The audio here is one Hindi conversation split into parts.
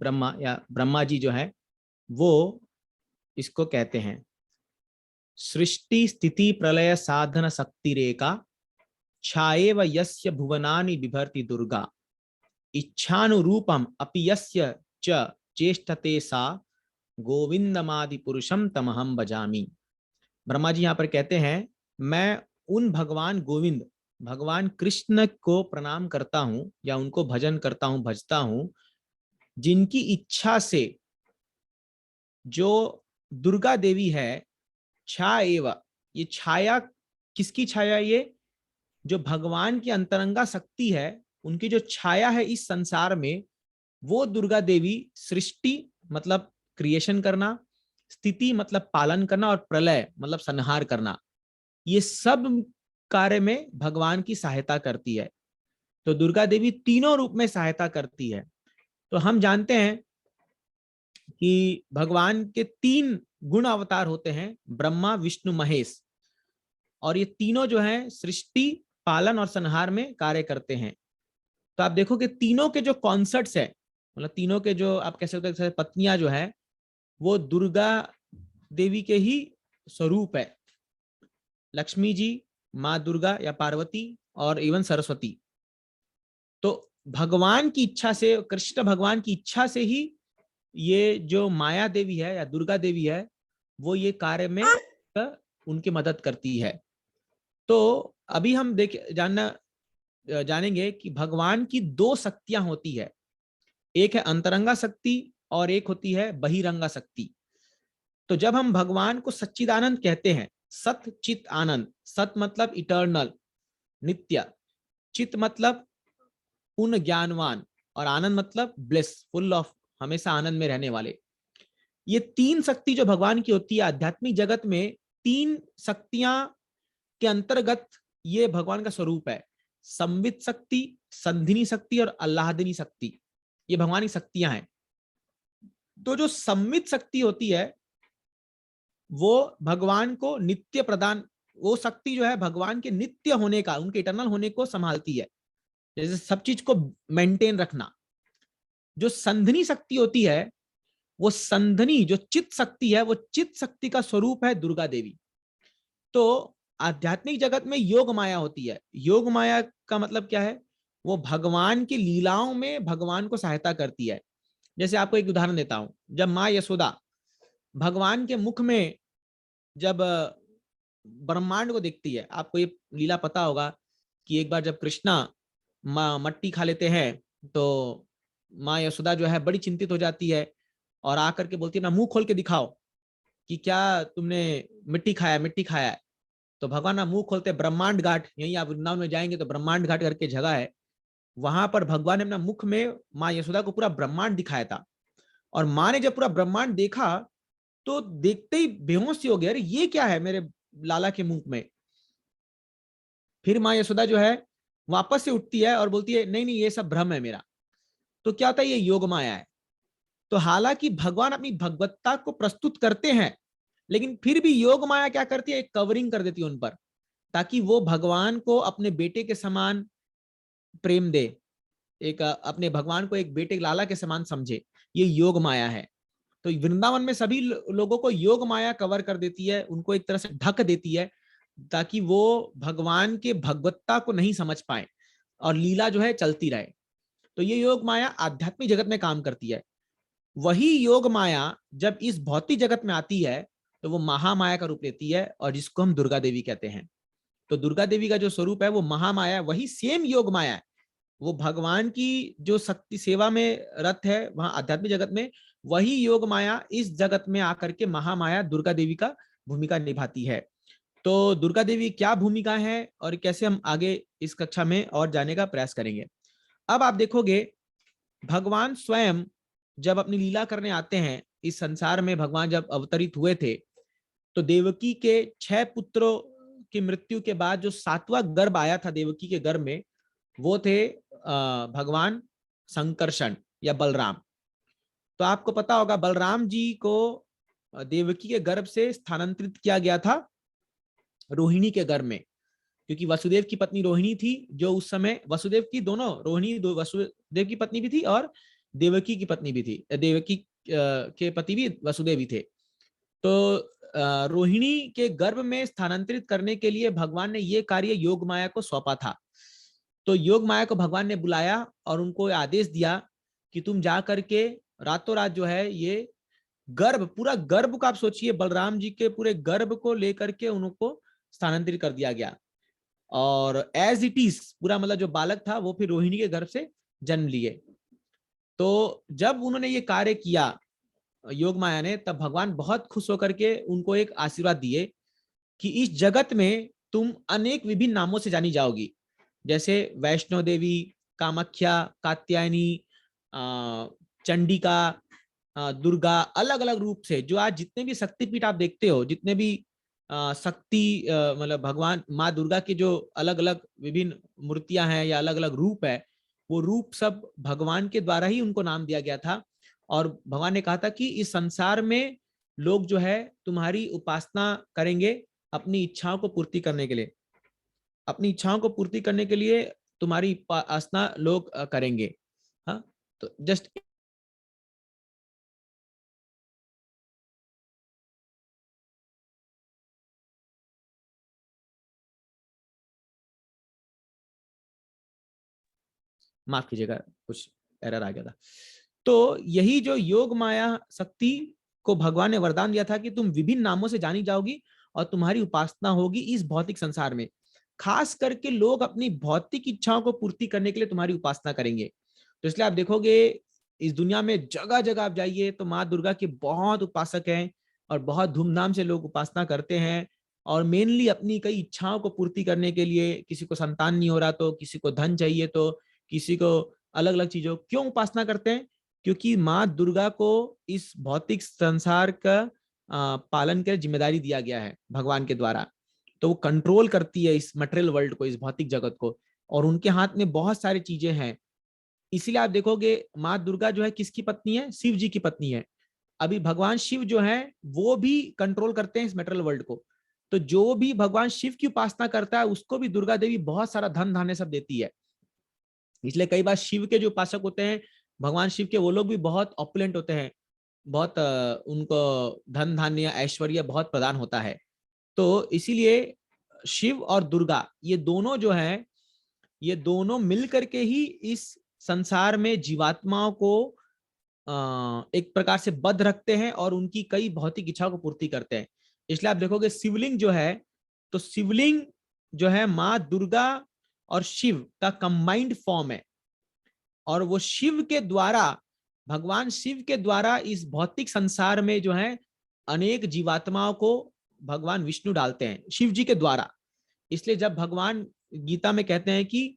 ब्रह्मा या ब्रह्मा जी जो है वो इसको कहते हैं सृष्टि स्थिति प्रलय साधन शक्ति रेखा छाएव यस्य भुवनानि बिभर्ति दुर्गा इच्छानुरूपम अपि यस्य च चेष्टते सा गोविंदमादि पुरुषम तमहम भजामि। ब्रह्मा जी यहाँ पर कहते हैं मैं उन भगवान गोविंद भगवान कृष्ण को प्रणाम करता हूं या उनको भजन करता हूं भजता हूं जिनकी इच्छा से जो दुर्गा देवी है छा एव ये छाया किसकी छाया ये जो भगवान की अंतरंगा शक्ति है उनकी जो छाया है इस संसार में वो दुर्गा देवी सृष्टि मतलब क्रिएशन करना स्थिति मतलब पालन करना और प्रलय मतलब संहार करना ये सब कार्य में भगवान की सहायता करती है। तो दुर्गा देवी तीनों रूप में सहायता करती है। तो हम जानते हैं कि भगवान के 3 गुण अवतार होते हैं ब्रह्मा विष्णु महेश और ये तीनों जो हैं सृष्टि पालन और संहार में कार्य करते हैं। तो आप देखो कि तीनों के जो कॉन्सेप्ट्स है मतलब तीनों के जो आप कह सकते हैं पत्नियां जो है वो दुर्गा देवी के ही स्वरूप है। लक्ष्मी जी माँ दुर्गा या पार्वती और इवन सरस्वती। तो भगवान की इच्छा से कृष्ण भगवान की इच्छा से ही ये जो माया देवी है या दुर्गा देवी है वो ये कार्य में उनकी मदद करती है। तो अभी हम जानेंगे कि भगवान की 2 शक्तियां होती है एक है अंतरंगा शक्ति और एक होती है बहिरंगा शक्ति। तो जब हम भगवान को सच्चिदानंद कहते हैं सत चित आनंद सत मतलब इटर्नल नित्य चित मतलब पूर्ण ज्ञानवान और आनंद मतलब ब्लिस फुल ऑफ हमेशा आनंद में रहने वाले। ये 3 शक्ति जो भगवान की होती है आध्यात्मिक जगत में 3 शक्तियां के अंतर्गत ये भगवान का स्वरूप है। संवित शक्ति संधिनी शक्ति और आह्लादिनी शक्ति ये भगवान की शक्तियां हैं। तो जो संवित शक्ति होती है वो भगवान को नित्य प्रदान वो शक्ति जो है भगवान के नित्य होने का उनके इटर्नल होने को संभालती है जैसे सब चीज को मेंटेन रखना। जो संधिनी शक्ति होती है वो संधिनी जो चित्त शक्ति है वो चित्त शक्ति का स्वरूप है दुर्गा देवी। तो आध्यात्मिक जगत में योग माया होती है। योग माया का मतलब क्या है वो भगवान की लीलाओं में भगवान को सहायता करती है। जैसे आपको एक उदाहरण देता हूं जब माँ यशोदा भगवान के मुख में जब ब्रह्मांड को देखती है आपको ये लीला पता होगा कि एक बार जब कृष्णा मट्टी खा लेते हैं तो माँ यशोदा जो है बड़ी चिंतित हो जाती है और आकर के बोलती है ना मुंह खोल के दिखाओ कि क्या तुमने मिट्टी खाया है। तो भगवान ना मुंह खोलते ब्रह्मांड घाट यही आप वृंदावन में जाएंगे तो ब्रह्मांड घाट करके जगह है वहां पर भगवान ने अपना मुख में माँ यशोदा को पूरा ब्रह्मांड दिखाया था। और माँ ने जब पूरा ब्रह्मांड देखा तो देखते ही बेहोश हो गया अरे ये क्या है मेरे लाला के मुंह में। फिर माँ यशोदा जो है वापस से उठती है और बोलती है नहीं नहीं ये सब भ्रम है मेरा। तो क्या होता है ये योग माया है। तो हालांकि भगवान अपनी भगवत्ता को प्रस्तुत करते हैं लेकिन फिर भी योग माया क्या करती है एक कवरिंग कर देती है उन पर ताकि वो भगवान को अपने बेटे के समान प्रेम दे एक अपने भगवान को एक बेटे लाला के समान समझे। ये योग माया है। तो वृंदावन में सभी लोगों को योग माया कवर कर देती है उनको एक तरह से ढक देती है ताकि वो भगवान के भगवत्ता को नहीं समझ पाए और लीला जो है चलती रहे। तो ये योग माया आध्यात्मिक जगत में काम करती है। वही योग माया जब इस भौतिक जगत में आती है तो वो महामाया का रूप लेती है और जिसको हम दुर्गा देवी कहते हैं। तो दुर्गा देवी का जो स्वरूप है वो महामाया वही सेम योग माया है। वो भगवान की जो शक्ति सेवा में रत है वहां आध्यात्मिक जगत में वही योग माया इस जगत में आकर के महामाया दुर्गा देवी का भूमिका निभाती है। तो दुर्गा देवी क्या भूमिका है और कैसे हम आगे इस कक्षा में और जाने का प्रयास करेंगे। अब आप देखोगे भगवान स्वयं जब अपनी लीला करने आते हैं इस संसार में भगवान जब अवतरित हुए थे तो देवकी के 6 पुत्रों की मृत्यु के बाद जो 7वां गर्भ आया था देवकी के गर्भ में वो थे भगवान संकर्षण या बलराम। तो आपको पता होगा बलराम जी को देवकी के गर्भ से स्थानांतरित किया गया था रोहिणी के गर्भ में क्योंकि वसुदेव की पत्नी रोहिणी थी जो उस समय वसुदेव की दोनों रोहिणी वसुदेव की पत्नी भी थी और देवकी की पत्नी भी थी, देवकी के पति भी वसुदेव ही थे। तो रोहिणी के गर्भ में स्थानांतरित करने के लिए भगवान ने ये कार्य योग माया को सौंपा था। तो योग माया को भगवान ने बुलाया और उनको आदेश दिया कि तुम जा करके रातों रात जो है ये गर्भ, पूरा गर्भ को आप सोचिए, बलराम जी के पूरे गर्भ को लेकर के उनको स्थानांतरित कर दिया गया। और एज इट इज पूरा मतलब जो बालक था वो फिर रोहिणी के गर्भ से जन्म लिए। तो जब उन्होंने ये कार्य किया योग माया ने, तब भगवान बहुत खुश होकर के उनको एक आशीर्वाद दिए कि इस जगत में तुम अनेक विभिन्न नामों से जानी जाओगी, जैसे वैष्णो देवी, कामाख्या, कात्यायनी, चंडिका, दुर्गा, अलग अलग रूप से जो आज जितने भी शक्तिपीठ आप देखते हो, जितने भी शक्ति मतलब भगवान माँ दुर्गा की जो अलग अलग विभिन्न मूर्तियां हैं या अलग अलग रूप है, वो रूप सब भगवान के द्वारा ही उनको नाम दिया गया था। और भगवान ने कहा था कि इस संसार में लोग जो है तुम्हारी उपासना करेंगे अपनी इच्छाओं को पूर्ति करने के लिए, अपनी इच्छाओं को पूर्ति करने के लिए तुम्हारी उपासना लोग करेंगे। हाँ, तो जस्ट माफ कीजिएगा, कुछ एरर आ गया था। तो यही जो योग माया शक्ति को भगवान ने वरदान दिया था कि तुम विभिन्न नामों से जानी जाओगी और तुम्हारी उपासना होगी इस भौतिक संसार में। खास करके लोग अपनी भौतिक इच्छाओं को पूर्ति करने के लिए तुम्हारी उपासना करेंगे। तो इसलिए आप देखोगे इस दुनिया में जगह जगह आप जाइए तो माँ दुर्गा के बहुत उपासक हैं और बहुत धूमधाम से लोग उपासना करते हैं। और मेनली अपनी कई इच्छाओं को पूर्ति करने के लिए, किसी को संतान नहीं हो रहा तो, किसी को धन चाहिए तो, किसी को अलग अलग चीजों, क्यों उपासना करते हैं? क्योंकि माँ दुर्गा को इस भौतिक संसार का पालन कर जिम्मेदारी दिया गया है भगवान के द्वारा। तो वो कंट्रोल करती है इस मटेरियल वर्ल्ड को, इस भौतिक जगत को, और उनके हाथ में बहुत सारी चीजें हैं। इसीलिए आप देखोगे माँ दुर्गा जो है किसकी पत्नी है? शिव जी की पत्नी है। अभी भगवान शिव जो है वो भी कंट्रोल करते हैं इस मटेरियल वर्ल्ड को। तो जो भी भगवान शिव की उपासना करता है उसको भी दुर्गा देवी बहुत सारा धन धान्य सब देती है। इसलिए कई बार शिव के जो उपासक होते हैं, भगवान शिव के, वो लोग भी बहुत ऑपुलेंट होते हैं, बहुत उनको धन धान्य ऐश्वर्य बहुत प्रदान होता है। तो इसीलिए शिव और दुर्गा ये दोनों जो हैं, ये दोनों मिलकर के ही इस संसार में जीवात्माओं को एक प्रकार से बद्ध रखते हैं और उनकी कई भौतिक इच्छाओं को पूर्ति करते हैं। इसलिए आप देखोगे शिवलिंग जो है, तो शिवलिंग जो है माँ दुर्गा और शिव का कंबाइंड फॉर्म है। और वो शिव के द्वारा, भगवान शिव के द्वारा इस भौतिक संसार में जो है अनेक जीवात्माओं को भगवान विष्णु डालते हैं शिव जी के द्वारा। इसलिए जब भगवान गीता में कहते हैं कि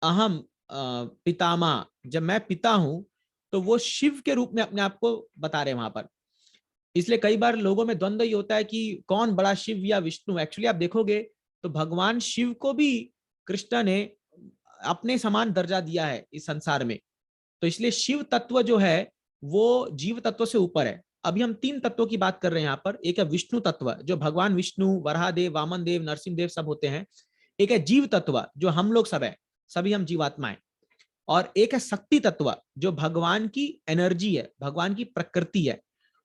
अहम पितामह, जब मैं पिता हूं, तो वो शिव के रूप में अपने आप को बता रहे हैं वहां पर। इसलिए कई बार लोगों में द्वंद्व ही होता है कि कौन बड़ा, शिव या विष्णु। एक्चुअली आप देखोगे तो भगवान शिव को भी कृष्ण ने अपने समान दर्जा दिया है इस संसार में। तो इसलिए शिव तत्व जो है वो जीव तत्व से ऊपर है। अभी हम तीन तत्वों की बात कर रहे हैं यहाँ पर। एक है विष्णु तत्व जो भगवान विष्णु, वराहदेव, वामन देव, नरसिंह देव सब होते हैं। एक है जीव तत्व जो हम लोग सब है, सभी हम जीवात्माएं। और एक है शक्ति तत्व जो भगवान की एनर्जी है, भगवान की प्रकृति है।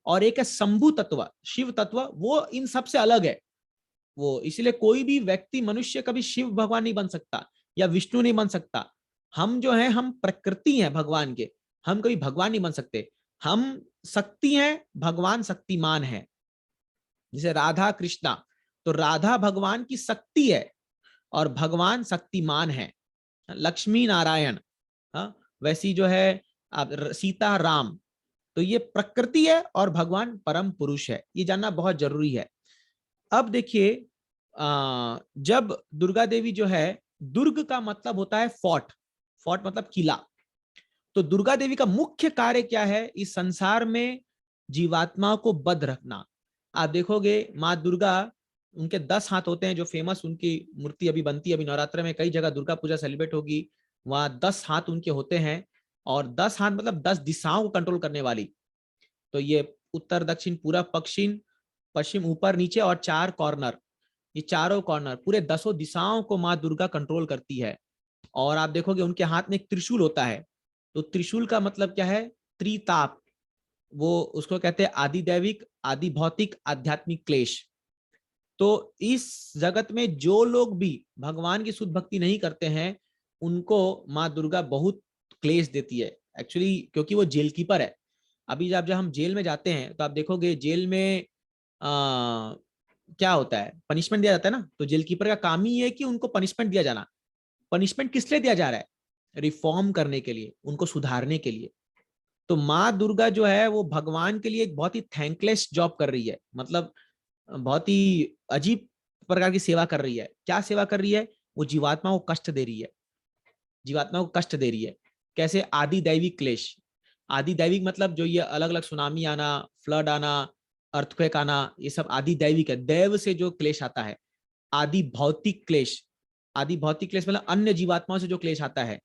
और एक है शंभु तत्व, शिव तत्व, वो इन सबसे अलग है वो। इसलिए कोई भी व्यक्ति, मनुष्य कभी शिव भगवान नहीं बन सकता या विष्णु नहीं बन सकता। हम जो है हम प्रकृति हैं भगवान के, हम कभी भगवान नहीं बन सकते। हम शक्ति हैं, भगवान शक्तिमान है। जैसे राधा कृष्णा, तो राधा भगवान की शक्ति है और भगवान शक्तिमान है। लक्ष्मी नारायण, वैसी जो है सीता राम, तो ये प्रकृति है और भगवान परम पुरुष है। ये जानना बहुत जरूरी है। अब देखिए जब दुर्गा देवी जो है, दुर्ग का मतलब होता है फोर्ट, फोर्ट मतलब किला। तो दुर्गा देवी का मुख्य कार्य क्या है? इस संसार में जीवात्मा को बद्ध रखना। आप देखोगे माँ दुर्गा, उनके 10 हाथ होते हैं, जो फेमस उनकी मूर्ति अभी बनती है। अभी नवरात्र में कई जगह दुर्गा पूजा सेलिब्रेट होगी, वहां 10 हाथ उनके होते हैं। और 10 हाथ मतलब 10 दिशाओं को कंट्रोल करने वाली। तो ये उत्तर, दक्षिण, पूरब, पश्चिम, पश्चिम, ऊपर, नीचे और 4 कॉर्नर, ये चारों कॉर्नर पूरे 10 दिशाओं को माँ दुर्गा कंट्रोल करती है। और आप देखोगे उनके हाथ में एक त्रिशूल होता है। तो त्रिशूल का मतलब क्या है? त्रिताप, वो उसको कहते हैं आदि दैविक, आदि भौतिक, आध्यात्मिक क्लेश। तो इस जगत में जो लोग भी भगवान की शुद्ध भक्ति नहीं करते हैं, उनको माँ दुर्गा बहुत क्लेश देती है एक्चुअली, क्योंकि वो जेल कीपर है। अभी जब जब हम जेल में जाते हैं तो आप देखोगे जेल में क्या होता है, पनिशमेंट दिया जाता है ना। तो जेल कीपर का काम ही है कि उनको पनिशमेंट दिया जाना। पनिशमेंट किस लिए दिया जा रहा है? रिफॉर्म करने के लिए, उनको सुधारने के लिए। तो माँ दुर्गा जो है वो भगवान के लिए एक बहुत ही थैंकलेस जॉब कर रही है, मतलब बहुत ही अजीब प्रकार की सेवा कर रही है। क्या सेवा कर रही है? वो जीवात्मा को कष्ट दे रही है, जीवात्मा को कष्ट दे रही है। कैसे? आदि दैविक क्लेश। आदि दैविक मतलब जो ये अलग अलग सुनामी आना, फ्लड आना, अर्थक्वेक आना, ये सब आदि दैविक है, दैव से जो क्लेश आता है। आदि भौतिक क्लेश, आदि भौतिक क्लेश मतलब अन्य जीवात्माओं से जो क्लेश आता है।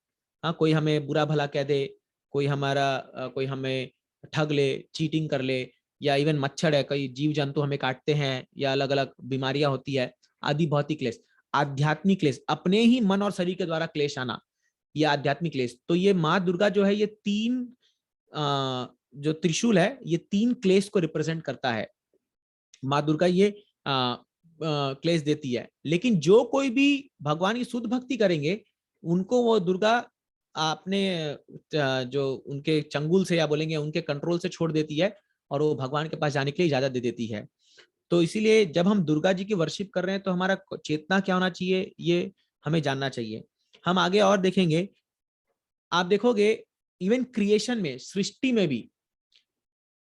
हाँ, कोई हमें बुरा भला कह दे, कोई कोई हमें ठग ले, चीटिंग कर ले, या इवन मच्छर है, कई जीव जंतु हमें काटते हैं, या अलग अलग बीमारियां होती है। आदि भौतिक क्लेश। आध्यात्मिक क्लेश, अपने ही मन और शरीर के द्वारा क्लेश आना, ये आध्यात्मिक क्लेश। तो ये माँ दुर्गा जो है, ये तीन जो त्रिशूल है, ये तीन क्लेश को रिप्रेजेंट करता है। माँ दुर्गा ये क्लेश देती है। लेकिन जो कोई भी भगवान की शुद्ध भक्ति करेंगे, उनको वो दुर्गा अपने जो उनके चंगुल से, या बोलेंगे उनके कंट्रोल से छोड़ देती है, और वो भगवान के पास जाने के लिए इजाजत दे देती है। तो इसीलिए जब हम दुर्गा जी की वर्शिप कर रहे हैं, तो हमारा चेतना क्या होना चाहिए, ये हमें जानना चाहिए। हम आगे और देखेंगे। आप देखोगे इवन क्रिएशन में, सृष्टि में भी,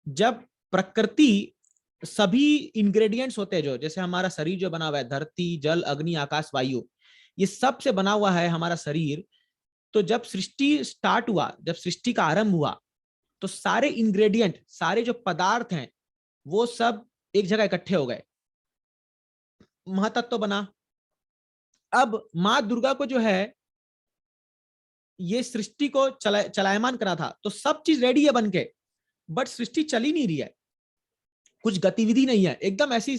जब प्रकृति, सभी इंग्रेडिएंट्स होते हैं, जो जैसे हमारा शरीर जो बना हुआ है, धरती, जल, अग्नि, आकाश, वायु, ये सब से बना हुआ है हमारा शरीर। तो जब सृष्टि स्टार्ट हुआ, जब सृष्टि का आरंभ हुआ, तो सारे इंग्रेडिएंट, सारे जो पदार्थ हैं, वो सब एक जगह इकट्ठे हो गए, महातत्व बना। अब माँ दुर्गा को जो है, ये सृष्टि को चलायमान करा था, तो सब चीज रेडी है बन के, बट सृष्टि चली नहीं रही है, कुछ गतिविधि नहीं है, एकदम ऐसी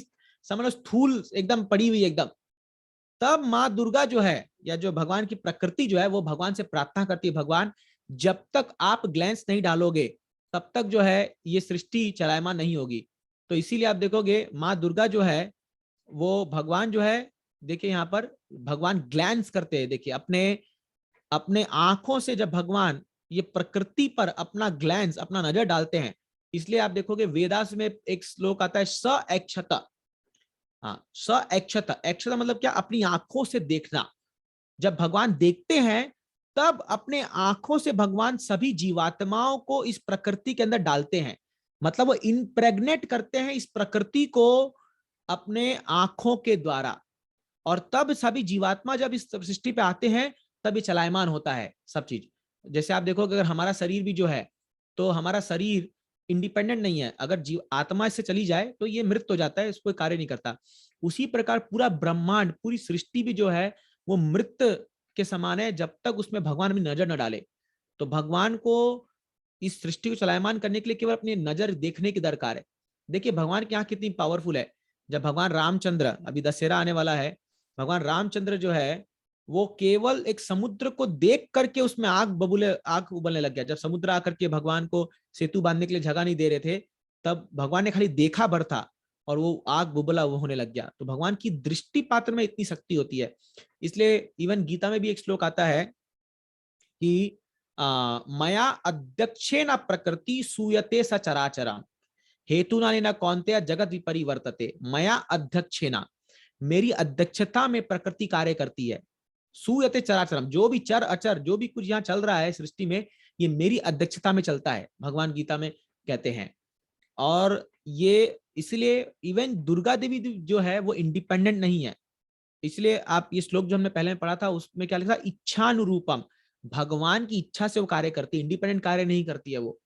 समझ लो स्थूल एकदम पड़ी हुई एकदम। तब माँ दुर्गा जो है, या जो भगवान की प्रकृति जो है, वो भगवान से प्रार्थना करती है, भगवान जब तक आप ग्लैंस नहीं डालोगे, तब तक जो है ये सृष्टि चलायमान नहीं होगी। तो इसीलिए आप देखोगे माँ दुर्गा जो है, वो भगवान जो है, देखिए यहाँ पर भगवान ग्लैंस करते हैं, देखिए अपने अपने आंखों से जब भगवान ये प्रकृति पर अपना ग्लैंस, अपना नजर डालते हैं। इसलिए आप देखोगे वेदास में एक श्लोक आता है, स ऐक्षत। हाँ, स ऐक्षत, ऐक्षत मतलब क्या? अपनी आंखों से देखना। जब भगवान देखते हैं, तब अपने आंखों से भगवान सभी जीवात्माओं को इस प्रकृति के अंदर डालते हैं, मतलब वो इम्प्रेग्नेट करते हैं इस प्रकृति को अपने आंखों के द्वारा। और तब सभी जीवात्मा जब इस सृष्टि पे आते हैं, तब ये चलायमान होता है सब चीज। जैसे आप देखोगे, अगर हमारा शरीर भी जो है, तो हमारा शरीर इंडिपेंडेंट नहीं है, अगर जीव आत्मा इससे चली जाए तो ये मृत हो जाता है, इसको कार्य नहीं करता। उसी प्रकार पूरा ब्रह्मांड, पूरी सृष्टि भी जो है, वो मृत के समान है, जब तक उसमें भगवान अपनी नजर न डाले। तो भगवान को इस सृष्टि को चलायमान करने के लिए केवल अपनी नजर देखने की दरकार है। देखिए भगवान की आंख कितनी पावरफुल है। जब भगवान रामचंद्र, अभी दशहरा आने वाला है, भगवान रामचंद्र जो है, वो केवल एक समुद्र को देख करके उसमें आग उबलने लग गया। जब समुद्र आकर के भगवान को सेतु बांधने के लिए जगह नहीं दे रहे थे, तब भगवान ने खाली देखा भर था, और वो आग बुबला वो होने लग गया। तो भगवान की दृष्टि पात्र में इतनी शक्ति होती है। इसलिए इवन गीता में भी एक श्लोक आता है कि मया अध्यक्षेन प्रकृति सूयते सचराचरम हेतुना न कौन्तेय जगत विपरिवर्तते। मया अध्यक्षेना, मेरी अध्यक्षता में प्रकृति कार्य करती है। सूयते चराचरम, जो भी चर अचर, जो भी कुछ यहाँ चल रहा है सृष्टि में, ये मेरी अध्यक्षता में चलता है, भगवान गीता में कहते हैं। और ये इसलिए इवन दुर्गा देवी जो है, वो इंडिपेंडेंट नहीं है। इसलिए आप ये श्लोक जो हमने पहले में पढ़ा था, उसमें क्या लिखा? इच्छानुरूपम, भगवान की इच्छा से वो कार्य करती है, इंडिपेंडेंट कार्य नहीं करती है वो।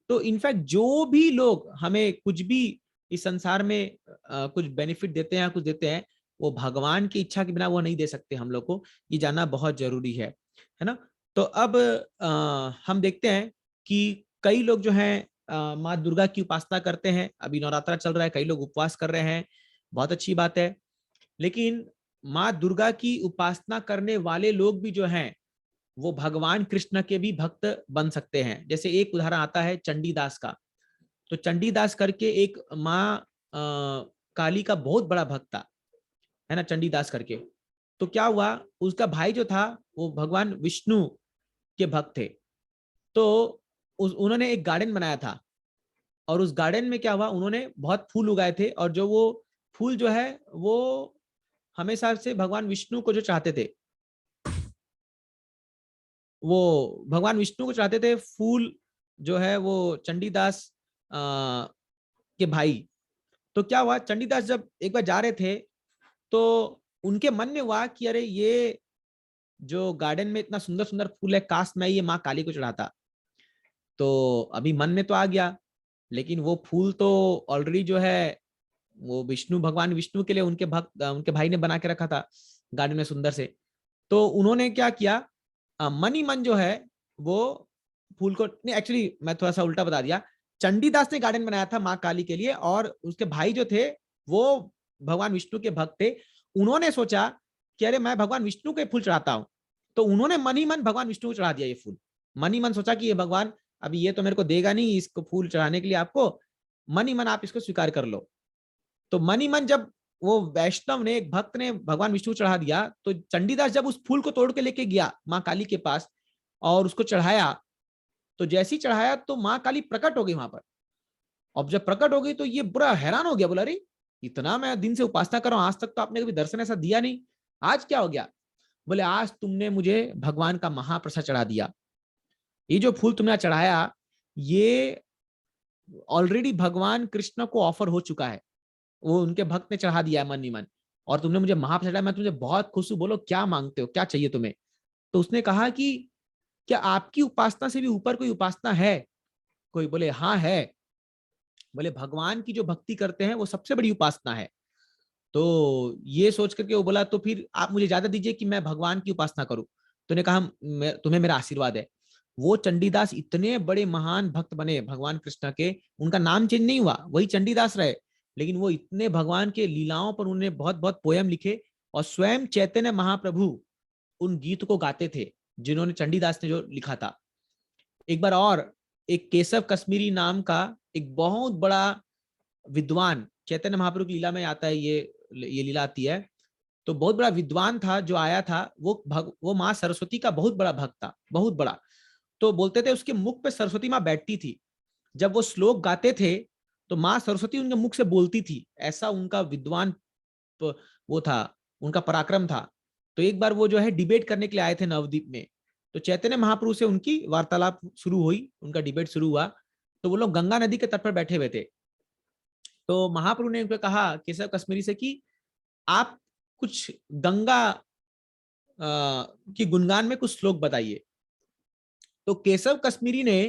तो इनफैक्ट जो भी लोग हमें कुछ भी इस संसार में कुछ बेनिफिट देते हैं, कुछ देते हैं, वो भगवान की इच्छा के बिना वो नहीं दे सकते हम लोग को। ये जानना बहुत जरूरी है ना। तो अब हम देखते हैं कि कई लोग जो हैं माँ दुर्गा की उपासना करते हैं। अभी नवरात्रा चल रहा है, कई लोग उपवास कर रहे हैं, बहुत अच्छी बात है। लेकिन माँ दुर्गा की उपासना करने वाले लोग भी जो हैं, वो भगवान कृष्ण के भी भक्त बन सकते हैं। जैसे एक उदाहरण आता है चंडीदास का। तो चंडीदास करके एक माँ काली का बहुत बड़ा भक्त था, है ना, चंडीदास करके। तो क्या हुआ, उसका भाई जो था वो भगवान विष्णु के भक्त थे। तो उन्होंने एक गार्डन बनाया था, और उस गार्डन में क्या हुआ, उन्होंने बहुत फूल उगाए थे, और जो वो फूल जो है वो हमेशा से भगवान विष्णु को जो चाहते थे, वो भगवान विष्णु को चाहते थे फूल जो है वो चंडीदास के भाई। तो क्या हुआ, चंडीदास जब एक बार जा रहे थे तो उनके मन में हुआ कि अरे ये जो गार्डन में इतना सुंदर सुंदर फूल है, काश मैं ये माँ काली को चढ़ाता। तो अभी मन में तो आ गया, लेकिन वो फूल तो ऑलरेडी जो है वो विष्णु, भगवान विष्णु के लिए उनके भक्त, उनके भाई ने बना के रखा था गार्डन में सुंदर से। तो उन्होंने क्या किया, मन ही मन जो है वो फूल को, नहीं एक्चुअली मैं थोड़ा सा उल्टा बता दिया। चंडीदास ने गार्डन बनाया था माँ काली के लिए, और उसके भाई जो थे वो भगवान विष्णु के भक्त थे। उन्होंने सोचा कि अरे मैं भगवान विष्णु के फूल चढ़ाता हूँ। तो उन्होंने मन ही मन भगवान विष्णु को चढ़ा दिया ये फूल। मन ही मन सोचा कि ये भगवान अभी ये तो मेरे को देगा नहीं इसको फूल चढ़ाने के लिए, आपको मन ही मन आप इसको स्वीकार कर लो। तो मन ही मन जब वो वैष्णव ने, एक भक्त ने भगवान विष्णु चढ़ा दिया, तो चंडीदास जब उस फूल को तोड़ के लेके गया माँ काली के पास और उसको चढ़ाया, तो जैसे ही चढ़ाया तो माँ काली प्रकट हो गई वहां पर। अब जब प्रकट हो गई तो ये बुरा हैरान हो गया, बोला अरे इतना मैं दिन से उपासना कर रहा हूं, आज तक तो आपने कभी दर्शन ऐसा दिया नहीं, आज क्या हो गया? बोले आज तुमने मुझे भगवान का महाप्रसाद चढ़ा दिया। ये जो फूल तुमने चढ़ाया ये ऑलरेडी भगवान कृष्ण को ऑफर हो चुका है, वो उनके भक्त ने चढ़ा दिया है मन ही मन, और तुमने मुझे महाप्रसाद चढ़ाया, मैं तुझे बहुत खुश हूं, बोलो क्या मांगते हो, क्या चाहिए तुम्हें? तो उसने कहा कि क्या आपकी उपासना से भी ऊपर कोई उपासना है? कोई बोले हाँ है। बोले भगवान की जो भक्ति करते हैं वो सबसे बड़ी उपासना है। तो ये सोच करके वो बोला तो फिर आप मुझे ज्यादा दीजिए कि मैं भगवान की उपासना करूं। तो ने कहा तुम्हें मेरा आशीर्वाद है। वो चंडीदास इतने बड़े महान भक्त बने भगवान कृष्ण के, उनका नाम चेंज नहीं हुआ, वही चंडीदास रहे, लेकिन वो इतने भगवान के लीलाओं पर उन्होंने बहुत बहुत पोयम लिखे, और स्वयं चैतन्य महाप्रभु उन गीत को गाते थे जिन्होंने चंडीदास ने जो लिखा था। एक बार और, एक केशव कश्मीरी नाम का एक बहुत बड़ा विद्वान, चैतन्य महाप्रभु की लीला में आता है, ये लीला आती है। तो बहुत बड़ा विद्वान था जो आया था, वो माँ सरस्वती का बहुत बड़ा भक्त था, बहुत बड़ा। तो बोलते थे उसके मुख पे सरस्वती माँ बैठती थी, जब वो श्लोक गाते थे तो माँ सरस्वती उनके मुख से बोलती थी, ऐसा उनका विद्वान वो था, उनका पराक्रम था। तो एक बार वो जो है डिबेट करने के लिए आए थे नवद्वीप में, तो चैतन्य महाप्रभु से उनकी वार्तालाप शुरू हुई, उनका डिबेट शुरू हुआ। तो वो लोग गंगा नदी के तट पर बैठे हुए थे। तो महाप्रभु ने उनको कहा केशव कश्मीरी से कि आप कुछ गंगा की गुणगान में कुछ श्लोक बताइए। तो केशव कश्मीरी ने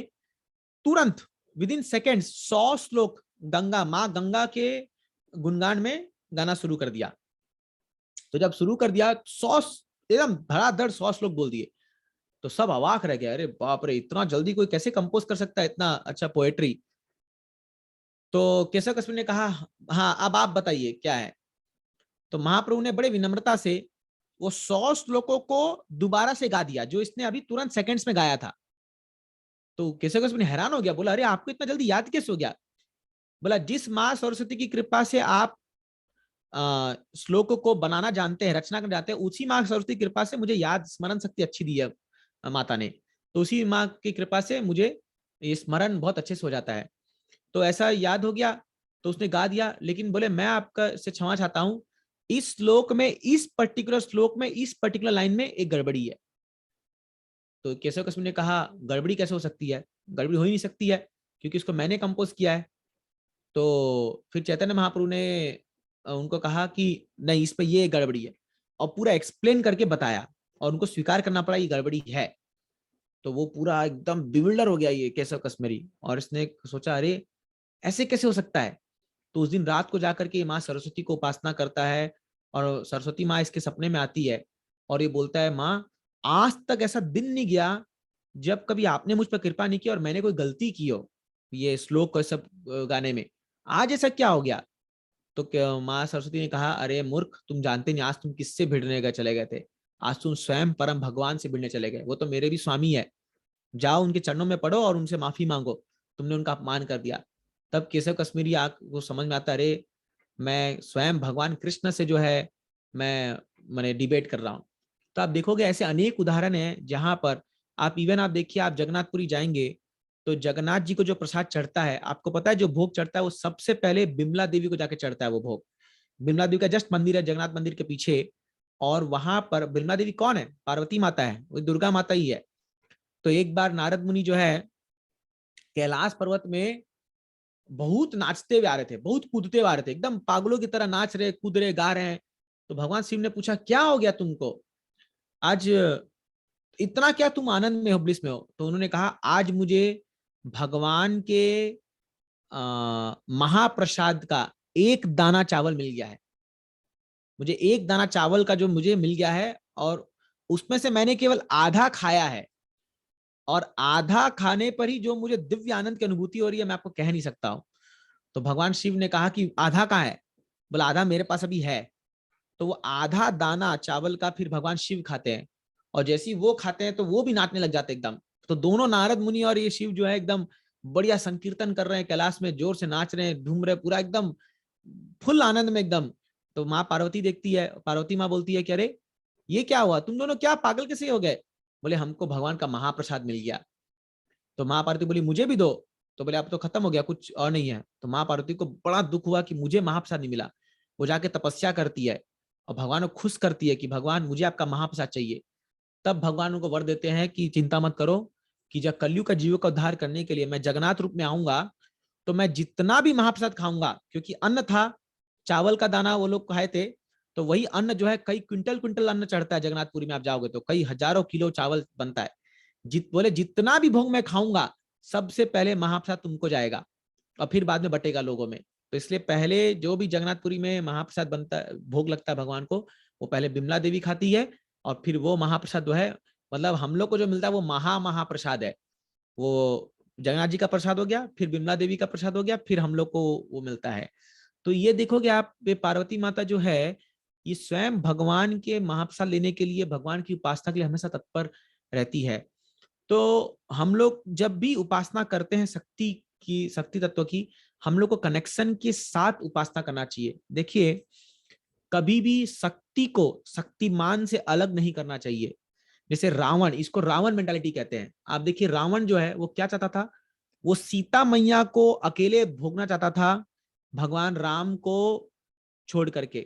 तुरंत विद इन सेकेंड 100 श्लोक गंगा, माँ गंगा के गुणगान में गाना शुरू कर दिया। तो जब शुरू कर दिया 100 एकदम धड़ाधड़ 100 श्लोक बोल दिए। तो सब अवाक रह गया, अरे बाप रे इतना जल्दी कोई कैसे कंपोज कर सकता है इतना अच्छा पोएट्री। तो केशव कश्मीर ने कहा हाँ अब आप बताइए क्या है। तो महाप्रभु ने बड़े विनम्रता से वो 100 श्लोकों को दोबारा से गा दिया जो इसने अभी तुरंत सेकंड्स में गाया था। तो केशव कश्मीर हैरान हो गया, बोला अरे आपको इतना जल्दी याद कैसे हो गया? बोला जिस माँ सरस्वती की कृपा से आप श्लोक को बनाना जानते हैं, रचना करना जानते हैं, उसी माँ सरस्वती की कृपा से मुझे याद स्मरण शक्ति अच्छी दी है माता ने। तो उसी माँ की कृपा से मुझे ये स्मरण बहुत अच्छे से हो जाता है। तो ऐसा याद हो गया, तो उसने गा दिया। लेकिन बोले मैं आपका से क्षमा चाहता हूँ, इस श्लोक में, इस पर्टिकुलर श्लोक में, इस पर्टिकुलर लाइन में एक गड़बड़ी है। तो केशव कश्मीर ने कहा गड़बड़ी कैसे हो सकती है? गड़बड़ी हो ही नहीं सकती है क्योंकि इसको मैंने कंपोज किया है। तो फिर चैतन्य महाप्रभु ने उनको कहा कि नहीं इस पे ये गड़बड़ी है, और पूरा एक्सप्लेन करके बताया, और उनको स्वीकार करना पड़ा ये गड़बड़ी है। तो वो पूरा एकदम बिविल्डर हो गया ये केशव कश्मीरी, और इसने सोचा अरे ऐसे कैसे हो सकता है। तो उस दिन रात को जाकर के माँ सरस्वती को उपासना करता है, और सरस्वती माँ इसके सपने में आती है और ये बोलता है माँ आज तक ऐसा दिन नहीं गया जब कभी आपने मुझ पर कृपा नहीं की और मैंने कोई गलती की हो ये श्लोक को सब गाने में, आज ऐसा क्या हो गया? तो माँ सरस्वती ने कहा अरे मूर्ख, तुम जानते नहीं आज तुम किससे भिड़ने गए चले गए थे, आज तुम स्वयं परम भगवान से भिड़ने चले गए, वो तो मेरे भी स्वामी है, जाओ उनके चरणों में पड़ो और उनसे माफी मांगो, तुमने उनका अपमान कर दिया। तब केशव कश्मीरी आग को समझ में आता, अरे मैं स्वयं भगवान कृष्ण से जो है मैंने डिबेट कर रहा हूँ। तो आप देखोगे ऐसे अनेक उदाहरण हैं जहां पर आप इवन आप देखिए, आप जगन्नाथपुरी जाएंगे तो जगन्नाथ जी को जो प्रसाद चढ़ता है, आपको पता है जो भोग चढ़ता है वो सबसे पहले बिमला देवी को जाके चढ़ता है वो भोग। बिमला देवी का जस्ट मंदिर है जगन्नाथ मंदिर के पीछे, और वहां पर बिमला देवी कौन है? पार्वती माता है, वो दुर्गा माता ही है। तो एक बार नारद मुनि जो है कैलाश पर्वत में बहुत नाचते हुए आ रहे थे, बहुत कूदते हुए आ रहे थे, एकदम पागलों की तरह नाच रहे, कूद रहे, गा रहे हैं। तो भगवान शिव ने पूछा क्या हो गया तुमको आज, इतना क्या तुम आनंद में हो, ब्लिस में हो? तो उन्होंने कहा आज मुझे भगवान के महाप्रसाद का एक दाना चावल मिल गया है, मुझे एक दाना चावल का जो मुझे मिल गया है, और उसमें से मैंने केवल आधा खाया है, और आधा खाने पर ही जो मुझे दिव्य आनंद की अनुभूति हो रही है मैं आपको कह नहीं सकता हूं। तो भगवान शिव ने कहा कि आधा कहाँ है? बोला आधा मेरे पास अभी है। तो वो आधा दाना चावल का फिर भगवान शिव खाते हैं, और जैसे ही वो खाते हैं तो वो भी नाचने लग जाते हैं एकदम। तो दोनों नारद मुनि और ये शिव जो है एकदम बढ़िया संकीर्तन कर रहे हैं, कैलाश में जोर से नाच रहे हैं, झूम रहे पूरा एकदम फुल आनंद में एकदम। तो माँ पार्वती देखती है, पार्वती माँ बोलती है कि अरे ये क्या हुआ, तुम दोनों क्या पागल कैसे हो गए? बोले हमको भगवान का महाप्रसाद मिल गया। तो माँ पार्वती बोली मुझे भी दो। तो बोले अब तो खत्म हो गया, कुछ और नहीं है। तो माँ पार्वती को बड़ा दुख हुआ कि मुझे महाप्रसाद नहीं मिला। वो जाके तपस्या करती है और भगवान को खुश करती है कि भगवान मुझे आपका महाप्रसाद चाहिए। तब भगवान उनको वर देते हैं कि चिंता मत करो, कि जब कलयुग का जीवों का उद्धार करने के लिए मैं जगन्नाथ रूप में आऊंगा, तो मैं जितना भी महाप्रसाद खाऊंगा, क्योंकि अन्न था, चावल का दाना वो लोग खाए थे, तो वही अन्न जो है कई क्विंटल क्विंटल अन्न चढ़ता है जगन्नाथपुरी में, आप जाओगे तो कई हजारों किलो चावल बनता है। बोले जितना भी भोग मैं खाऊंगा सबसे पहले महाप्रसाद तुमको जाएगा, और फिर बाद में बटेगा लोगों में। तो इसलिए पहले जो भी जगन्नाथपुरी में महाप्रसाद बनता है, भोग लगता है भगवान को, वो पहले बिमला देवी खाती है, और फिर वो महाप्रसाद जो है, मतलब हम लोग को जो मिलता है वो महाप्रसाद है। वो जगन्नाथ जी का प्रसाद हो गया, फिर बिमला देवी का प्रसाद हो गया, फिर हम लोग को वो मिलता है। तो ये देखोगे आप, पार्वती माता जो है ये स्वयं भगवान के महाप्रसाद लेने के लिए, भगवान की उपासना के लिए हमेशा तत्पर रहती है। तो हम लोग जब भी उपासना करते हैं शक्ति की, शक्ति तत्व की, हम लोग को कनेक्शन के साथ उपासना करना चाहिए। देखिए कभी भी शक्ति को शक्तिमान से अलग नहीं करना चाहिए। जैसे रावण, इसको रावण मेंटालिटी कहते हैं। आप देखिए रावण जो है वो क्या चाहता था, वो सीता मैया को अकेले भोगना चाहता था, भगवान राम को छोड़ करके।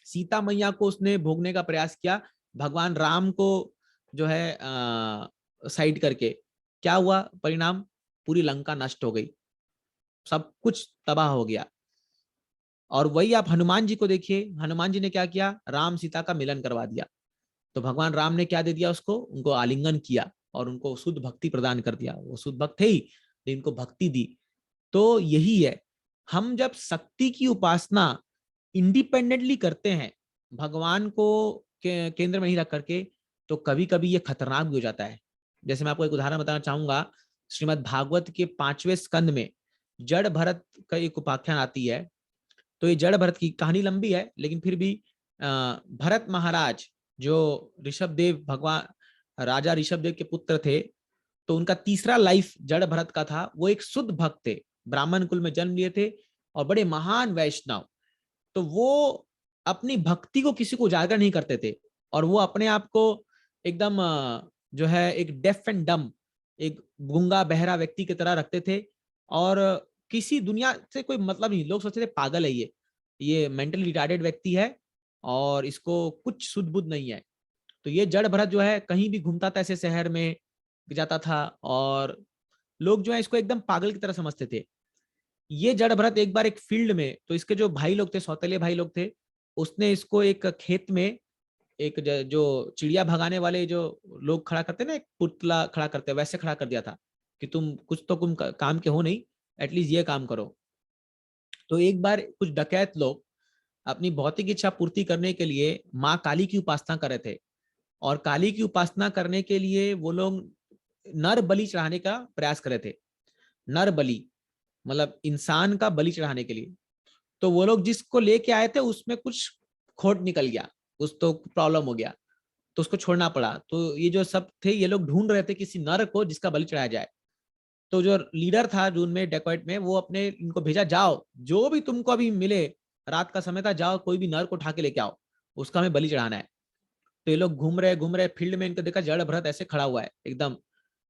सीता मैया को उसने भोगने का प्रयास किया, भगवान राम को जो है साइड करके। क्या हुआ परिणाम? पूरी लंका नष्ट हो गई, सब कुछ तबाह हो गया। और वही आप हनुमान जी को देखिए, हनुमान जी ने क्या किया, राम सीता का मिलन करवा दिया। तो भगवान राम ने क्या दे दिया उसको, उनको आलिंगन किया और उनको शुद्ध भक्ति प्रदान कर दिया। वो शुद्ध भक्त थे ही, लेकिन इनको भक्ति दी। तो यही है, हम जब शक्ति की उपासना इंडिपेंडेंटली करते हैं, भगवान को केंद्र में नहीं रख करके, तो कभी कभी ये खतरनाक भी हो जाता है। जैसे मैं आपको एक उदाहरण बताना चाहूंगा, श्रीमद् भागवत के 5वें स्कंद में जड़ भरत का एक उपाख्यान आती है। तो ये जड़ भरत की कहानी लंबी है, लेकिन फिर भी भरत महाराज जो ऋषभ देव, भगवान राजा ऋषभ देव के पुत्र थे, तो उनका तीसरा लाइफ जड़ भरत का था। वो एक शुद्ध भक्त थे, ब्राह्मण कुल में जन्म लिए थे और बड़े महान वैष्णव। तो वो अपनी भक्ति को किसी को उजागर नहीं करते थे, और वो अपने आप को एकदम जो है एक डेफ एंड डम, एक गूंगा बहरा व्यक्ति की तरह रखते थे। और किसी दुनिया से कोई मतलब नहीं, लोग सोचते थे पागल है ये मेंटली रिटार्डेड व्यक्ति है और इसको कुछ सुध बुध नहीं है। तो ये जड़ भरत जो है कहीं भी घूमता था ऐसे शहर में जाता था, और लोग जो है इसको एकदम पागल की तरह समझते थे। ये जड़ भरत एक बार एक फील्ड में, तो इसके जो भाई लोग थे, सौतेले भाई लोग थे, उसने इसको एक खेत में, एक जो चिड़िया भगाने वाले जो लोग खड़ा करते ना, एक पुतला खड़ा करते, वैसे खड़ा कर दिया था कि तुम कुछ तो तुम काम के हो नहीं, एटलीस्ट ये काम करो। तो एक बार कुछ डकैत लोग अपनी भौतिक इच्छा पूर्ति करने के लिए माँ काली की उपासना कर रहे थे, और काली की उपासना करने के लिए वो लोग नर बलि चढ़ाने का प्रयास कर रहे थे। नर बलि मतलब इंसान का बलि चढ़ाने के लिए। तो वो लोग जिसको लेके आए थे उसमें कुछ खोट निकल गया, कुछ तो प्रॉब्लम हो गया। तो उसको छोड़ना पड़ा। तो ये जो सब थे ये लोग ढूंढ रहे थे किसी नर को जिसका बलि चढ़ाया जाए। तो जो लीडर था जून में डेकोइट में, वो अपने इनको भेजा, जाओ जो भी तुमको अभी मिले, रात का समय था, जाओ कोई भी नर को उठा के लेके आओ, उसका हमें बलि चढ़ाना है। तो ये लोग घूम रहे फील्ड में, इनको देखा जड़ भरत ऐसे खड़ा हुआ है, एकदम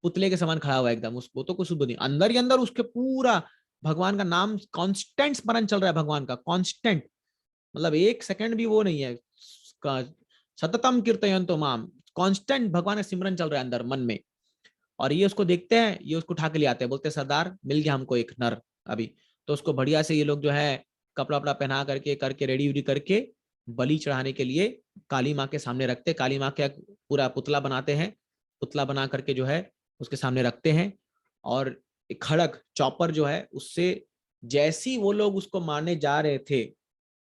पुतले के समान खड़ा हुआ है एकदम। उसको तो कुछ नहीं, अंदर ही अंदर उसके पूरा भगवान का नाम कांस्टेंट स्मरण चल रहा है, भगवान का कांस्टेंट, मतलब एक सेकंड भी वो नहीं है। सततम कीर्तयन्तो माम, कांस्टेंट भगवान का सिमरन चल रहा है अंदर मन में। और ये उसको देखते हैं, ये उसको उठा के ले आते हैं, बोलते हैं सरदार मिल गया हमको एक नर अभी। तो उसको बढ़िया से ये लोग जो है कपड़ा वपड़ा पहना करके करके रेडी वेडी करके बलि चढ़ाने के लिए काली माँ के सामने रखते। काली माँ का पूरा पुतला बनाते हैं, पुतला बना करके जो है उसके सामने रखते हैं। और एक खड़क चॉपर जो है उससे जैसी वो लोग उसको मारने जा रहे थे,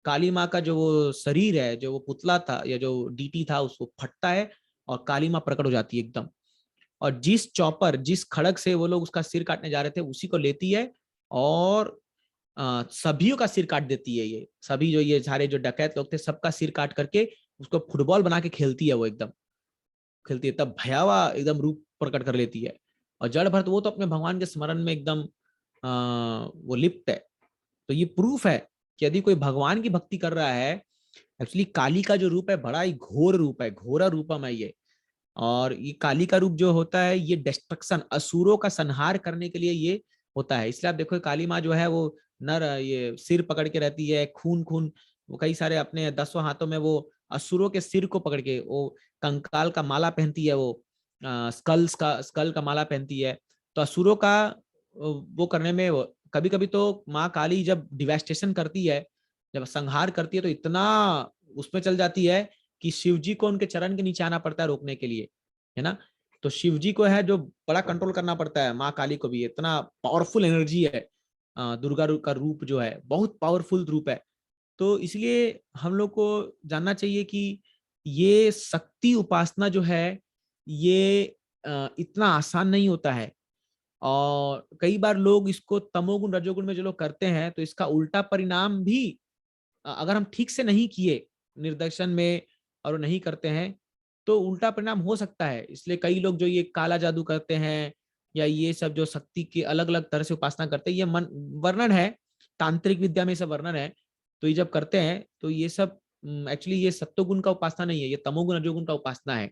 काली माँ का जो वो शरीर है, जो वो पुतला था या जो डीटी था, उसको फटता है और काली माँ प्रकट हो जाती है एकदम। और जिस चॉपर, जिस खड़क से वो लोग उसका सिर काटने जा रहे थे, उसी को लेती है और सभीयों का सिर काट देती है। ये सभी जो ये सारे जो डकैत लोग थे, सबका सिर काट करके उसको फुटबॉल बना के खेलती है, वो एकदम खेलती है, तब भयावह एकदम रूप प्रकट कर लेती है। और जड़ भरत वो तो अपने भगवान के स्मरण में एकदम वो लिप्त है। तो ये प्रूफ है कि यदि कोई भगवान की भक्ति कर रहा है, एक्चुअली काली का जो रूप है बड़ा ही घोर रूप है, घोरा रूपम है ये। और ये काली का रूप जो होता है, ये डिस्ट्रक्शन, असुरों का संहार करने के लिए ये होता है। इसलिए आप देखो काली माँ जो है वो नर ये सिर पकड़ के रहती है, खून खून, वो कई सारे अपने 10 हाथों में वो असुरों के सिर को पकड़ के, वो कंकाल का माला पहनती है, वो स्कल का माला पहनती है। तो असुरों का वो करने में कभी कभी तो माँ काली जब डिवेस्टेशन करती है, जब संहार करती है, तो इतना उसमें चल जाती है कि शिव जी को उनके चरण के नीचे आना पड़ता है रोकने के लिए, है ना। तो शिव जी को है जो बड़ा कंट्रोल करना पड़ता है, माँ काली को भी इतना पावरफुल एनर्जी है। दुर्गा का रूप जो है बहुत पावरफुल रूप है। तो इसलिए हम लोग को जानना चाहिए कि ये शक्ति उपासना जो है ये इतना आसान नहीं होता है। और कई बार लोग इसको तमोगुण रजोगुण में जो लोग करते हैं, तो इसका उल्टा परिणाम भी अगर हम ठीक से नहीं किए निर्देशन में और वो नहीं करते हैं, तो उल्टा परिणाम हो सकता है। इसलिए कई लोग जो ये काला जादू करते हैं या ये सब जो शक्ति की अलग अलग तरह से उपासना करते हैं, ये मन वर्णन है, तांत्रिक विद्या में सब वर्णन है। तो ये जब करते हैं तो ये सब एक्चुअली ये सत्वगुण का उपासना नहीं है, ये तमोगुण रजोगुण का उपासना है।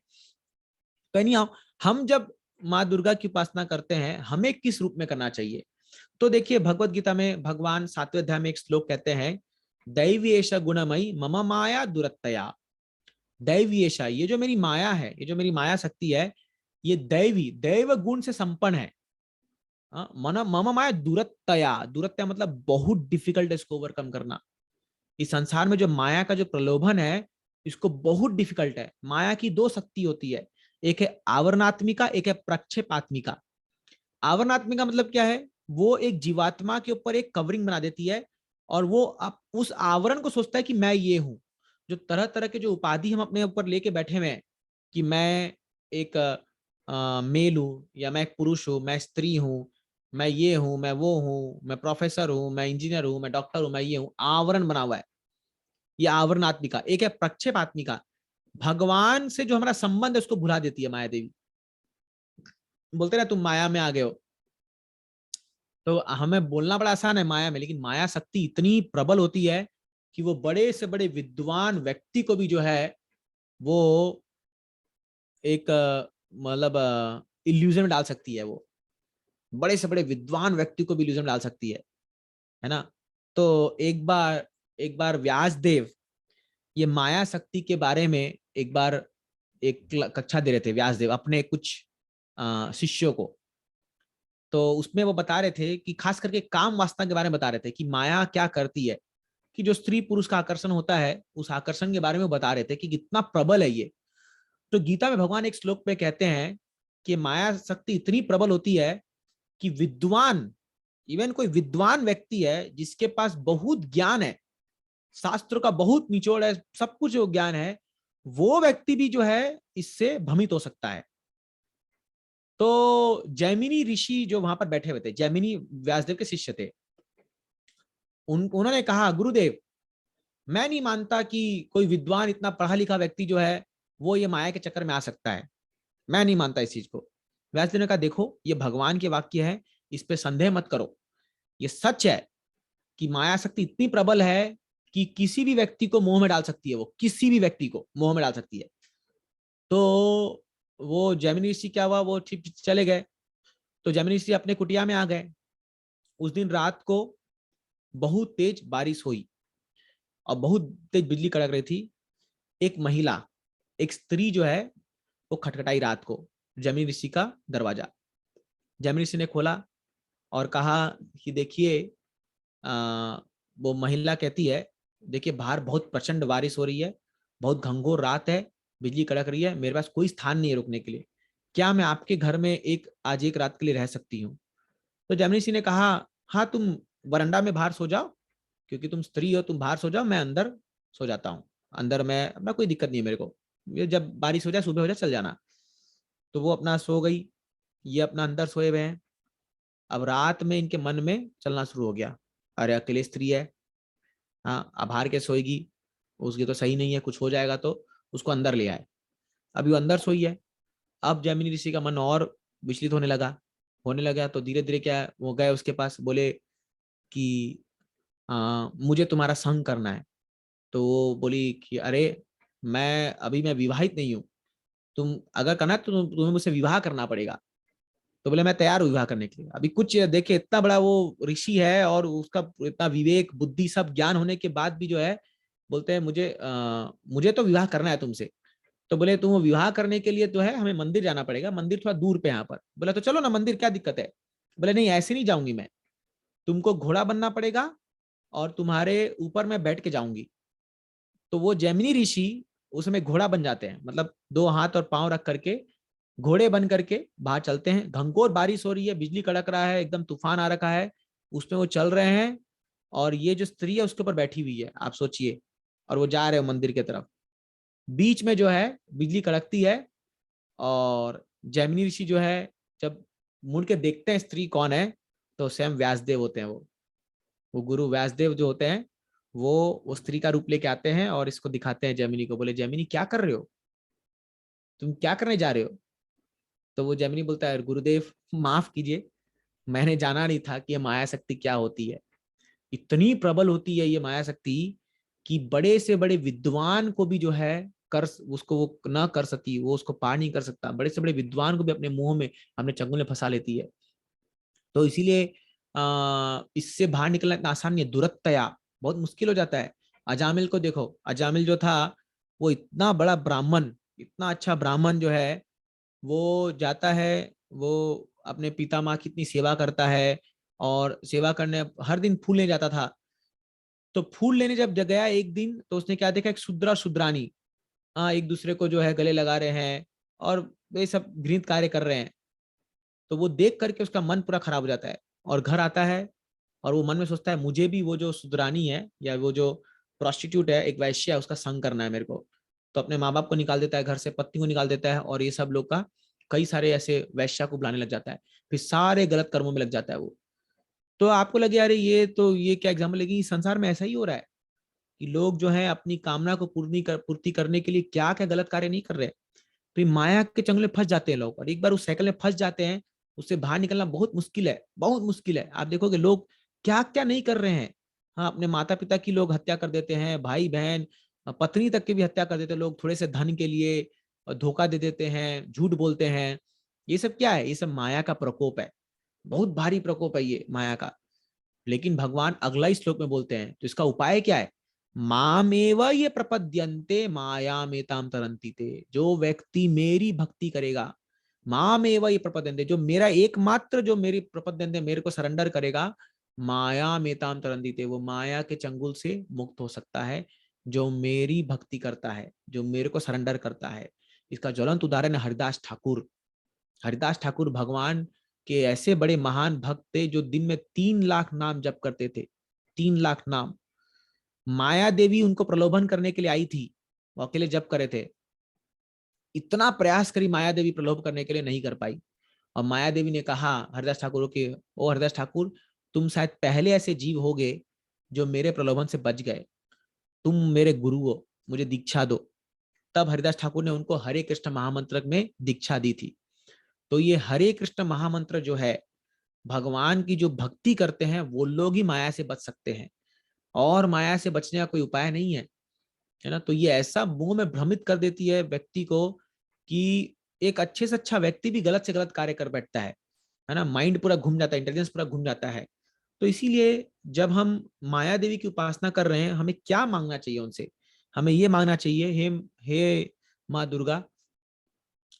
तो नहीं, हम जब माँ दुर्गा की उपासना करते हैं, हमें किस रूप में करना चाहिए? तो देखिए भगवत गीता में भगवान 7वें अध्याय में एक श्लोक कहते हैं, दैवीएश गुणमयी मम माया दुरत्तया। दैवीएशा, ये जो मेरी माया है, ये जो मेरी माया शक्ति है, ये दैवी दैव गुण से संपन्न है। मन मम माया दुरत्तया, दुरत्तया मतलब बहुत डिफिकल्ट है इसको ओवरकम करना। इस संसार में जो माया का जो प्रलोभन है, इसको बहुत डिफिकल्ट है। माया की दो शक्ति होती है, एक है आवरणात्मिका, एक है प्रक्षेपात्मिका। आवरणात्मिका मतलब क्या है? वो एक जीवात्मा के ऊपर एक कवरिंग बना देती है, और वो आप उस आवरण को सोचता है कि मैं ये हूं। जो तरह तरह के जो उपाधि हम अपने ऊपर लेके बैठे हुए हैं कि मैं एक मेल हूं, या मैं एक पुरुष हूं, मैं स्त्री हूं, मैं ये हूं, मैं वो हूं, मैं प्रोफेसर हूं, मैं इंजीनियर हूं, मैं डॉक्टर हूं, मैं ये हूं, आवरण बना हुआ है। ये आवरणात्मिका। एक है प्रक्षेपात्मिका, भगवान से जो हमारा संबंध है उसको भुला देती है माया देवी। बोलते ना तुम माया में आ गए हो। तो हमें बोलना बड़ा आसान है माया में, लेकिन माया शक्ति इतनी प्रबल होती है कि वो बड़े से बड़े विद्वान व्यक्ति को भी जो है वो एक मतलब इल्यूजन में डाल सकती है। वो बड़े से बड़े विद्वान व्यक्ति को भी इल्यूजन में डाल सकती है ना। तो एक बार व्यास देव ये माया शक्ति के बारे में एक बार एक कक्षा दे रहे थे व्यास देव अपने कुछ शिष्यों को। तो उसमें वो बता रहे थे कि खास करके काम वासना के बारे में बता रहे थे कि माया क्या करती है, कि जो स्त्री पुरुष का आकर्षण होता है, उस आकर्षण के बारे में बता रहे थे कि कितना प्रबल है ये। तो गीता में भगवान एक श्लोक में कहते हैं कि माया शक्ति इतनी प्रबल होती है कि विद्वान, इवन कोई विद्वान व्यक्ति है जिसके पास बहुत ज्ञान है, शास्त्रों का बहुत निचोड़ है, सब कुछ जो ज्ञान है, वो व्यक्ति भी जो है इससे भ्रमित हो सकता है। तो जैमिनी ऋषि जो वहां पर बैठे हुए थे, जैमिनी व्यासदेव के शिष्य थे, उन्होंने कहा गुरुदेव मैं नहीं मानता कि कोई विद्वान इतना पढ़ा लिखा व्यक्ति जो है वो ये माया के चक्कर में आ सकता है। मैं नहीं मानता इस चीज को। व्यासदेव ने कहा देखो ये भगवान के वाक्य है, इस पे संदेह मत करो, ये सच है कि माया शक्ति इतनी प्रबल है कि किसी भी व्यक्ति को मोह में डाल सकती है, वो किसी भी व्यक्ति को मोह में डाल सकती है। तो वो जैमिनी ऋषि क्या हुआ, वो ठीक चले गए। तो जैमिनी ऋषि अपने कुटिया में आ गए। उस दिन रात को बहुत तेज बारिश हुई और बहुत तेज बिजली कड़क रही थी। एक महिला, एक स्त्री जो है वो खटखटाई रात को जैमिनी ऋषि का दरवाजा। जैमिनी ऋषि ने खोला और कहा कि देखिए, वो महिला कहती है देखिए बाहर बहुत प्रचंड बारिश हो रही है, बहुत घंघोर रात है, बिजली कड़क रही है, मेरे पास कोई स्थान नहीं है रुकने के लिए, क्या मैं आपके घर में आज एक रात के लिए रह सकती हूँ? तो जैमिनी ऋषि ने कहा हाँ तुम वरंडा में बाहर सो जाओ, क्योंकि तुम स्त्री हो, तुम बाहर सो जाओ, मैं अंदर सो जाता हूँ। अंदर मैं कोई दिक्कत नहीं है मेरे को, ये जब बारिश हो जाए सुबह हो जाए चल जाना। तो वो अपना सो गई, ये अपना अंदर सोए हुए हैं। अब रात में इनके मन में चलना शुरू हो गया, अरे अकेले स्त्री है, हाँ अब हार के सोएगी, उसकी तो सही नहीं है, कुछ हो जाएगा तो उसको अंदर ले आए। अभी वो अंदर सोई है। अब जैमिनी ऋषि का मन और विचलित होने लगा। तो धीरे धीरे क्या वो गए उसके पास, बोले कि मुझे तुम्हारा संग करना है। तो वो बोली कि अरे मैं विवाहित नहीं हूँ, तुम अगर करना है तो तुम्हें मुझसे विवाह करना पड़ेगा। तो बोले मैं तैयार हूँ विवाह करने के लिए। अभी कुछ देखिए इतना बड़ा वो ऋषि है और उसका इतना विवेक बुद्धि सब ज्ञान होने के बाद भी जो है बोलते हैं मुझे तो विवाह करना है तुमसे। तो बोले तुम विवाह करने के लिए तो है हमें मंदिर जाना पड़ेगा, मंदिर थोड़ा दूर पे यहाँ पर। बोला तो चलो ना मंदिर, क्या दिक्कत है? बोले नहीं ऐसे नहीं जाऊंगी मैं, तुमको घोड़ा बनना पड़ेगा और तुम्हारे ऊपर मैं बैठ के जाऊंगी। तो वो जैमिनी ऋषि उसमें घोड़ा बन जाते हैं, मतलब दो हाथ और पांव रख करके घोड़े बन करके बाहर चलते हैं। घंघोर बारिश हो रही है, बिजली कड़क रहा है, एकदम तूफान आ रखा है, उसमें वो चल रहे हैं और ये जो स्त्री है उसके ऊपर बैठी हुई है, आप सोचिए। और वो जा रहे हो मंदिर की तरफ। बीच में जो है बिजली कड़कती है और जैमिनी ऋषि जो है जब मुड़ के देखते हैं स्त्री कौन है, तो स्वयं व्यासदेव होते हैं। वो गुरु व्यासदेव जो होते हैं वो स्त्री का रूप लेके आते हैं और इसको दिखाते हैं जैमिनी को। बोले जैमिनी क्या कर रहे हो, तुम क्या करने जा रहे हो? तो वो जैमिनी बोलता है गुरुदेव माफ कीजिए, मैंने जाना नहीं था कि ये माया शक्ति क्या होती है। इतनी प्रबल होती है ये माया शक्ति कि बड़े से बड़े विद्वान को भी जो है कर उसको वो ना कर सकती, वो उसको पार नहीं कर सकता। बड़े से बड़े विद्वान को भी अपने मुंह में, अपने चंगुल में फंसा लेती है। तो इसीलिए इससे बाहर निकलना इतना आसान नहीं है, दुरत्तया बहुत मुश्किल हो जाता है। अजामिल को देखो, अजामिल जो था वो इतना बड़ा ब्राह्मण, इतना अच्छा ब्राह्मण जो है वो जाता है, वो अपने पितामह की इतनी सेवा करता है और सेवा करने हर दिन फूल लेने जाता था। तो फूल लेने जब गया एक दिन तो उसने क्या देखा, एक शूद्रा शूद्रानी एक दूसरे को जो है गले लगा रहे हैं और वे सब घृणित कार्य कर रहे हैं। तो वो देख करके उसका मन पूरा खराब हो जाता है और घर आता है और वो मन में सोचता है मुझे भी वो जो शूद्रानी है या वो जो प्रोस्टिट्यूट है, एक वैश्य है, उसका संग करना है मेरे को। तो अपने माँ बाप को निकाल देता है घर से, पत्नी को निकाल देता है और ये सब लोग का कई सारे ऐसे वैश्या को बुलाने लग जाता है। फिर सारे गलत कर्मों में लग जाता है वो। तो आपको लगे अरे ये क्या एग्जाम्पल, लेकिन इस संसार में ऐसा ही हो रहा है कि लोग जो है अपनी कामना को पूर्ति करने के लिए क्या क्या गलत कार्य नहीं कर रहे। तो ये माया के चंगुल में फंस जाते हैं लोग और एक बार उस साइकिल में फंस जाते हैं, उससे बाहर निकलना बहुत मुश्किल है, बहुत मुश्किल है। आप देखोगे लोग क्या क्या नहीं कर रहे हैं। हाँ अपने माता पिता की लोग हत्या कर देते हैं, भाई बहन पत्नी तक की भी हत्या कर देते हैं लोग, थोड़े से धन के लिए धोखा दे देते हैं, झूठ बोलते हैं। ये सब क्या है? ये सब माया का प्रकोप है, बहुत भारी प्रकोप है ये माया का। लेकिन भगवान अगला ही श्लोक में बोलते हैं, तो इसका उपाय क्या है? मामेव ये प्रपद्यन्ते मायामेताम तरन्ति ते। जो व्यक्ति मेरी भक्ति करेगा, मामेव ये प्रपद्यन्ते, जो मेरा एकमात्र जो मेरी प्रपद्यन्ते मेरे को सरेंडर करेगा, मायामेताम तरन्ति ते, वो माया के चंगुल से मुक्त हो सकता है। जो मेरी भक्ति करता है, जो मेरे को सरेंडर करता है। इसका ज्वलंत उदाहरण है हरिदास ठाकुर। हरिदास ठाकुर भगवान के ऐसे बड़े महान भक्त थे जो दिन में 3 लाख नाम जप करते थे, 3 लाख नाम। माया देवी उनको प्रलोभन करने के लिए आई थी, वो अकेले जप करे थे। इतना प्रयास करी माया देवी प्रलोभ करने के लिए, नहीं कर पाई। और माया देवी ने कहा हरिदास ठाकुर के, ओ हरिदास ठाकुर तुम शायद पहले ऐसे जीव होगे जो मेरे प्रलोभन से बच गए, तुम मेरे गुरु हो, मुझे दीक्षा दो। तब हरिदास ठाकुर ने उनको हरे कृष्ण महामंत्र में दीक्षा दी थी। तो ये हरे कृष्ण महामंत्र जो है, भगवान की जो भक्ति करते हैं वो लोग ही माया से बच सकते हैं, और माया से बचने का कोई उपाय नहीं है, है ना। तो ये ऐसा मोह में भ्रमित कर देती है व्यक्ति को कि एक अच्छे से अच्छा व्यक्ति भी गलत से गलत कार्य कर बैठता है ना। माइंड पूरा घूम जाता है, इंटेलिजेंस पूरा घूम जाता है। तो इसीलिए जब हम माया देवी की उपासना कर रहे हैं, हमें क्या मांगना चाहिए उनसे? हमें ये मांगना चाहिए, हे माँ दुर्गा,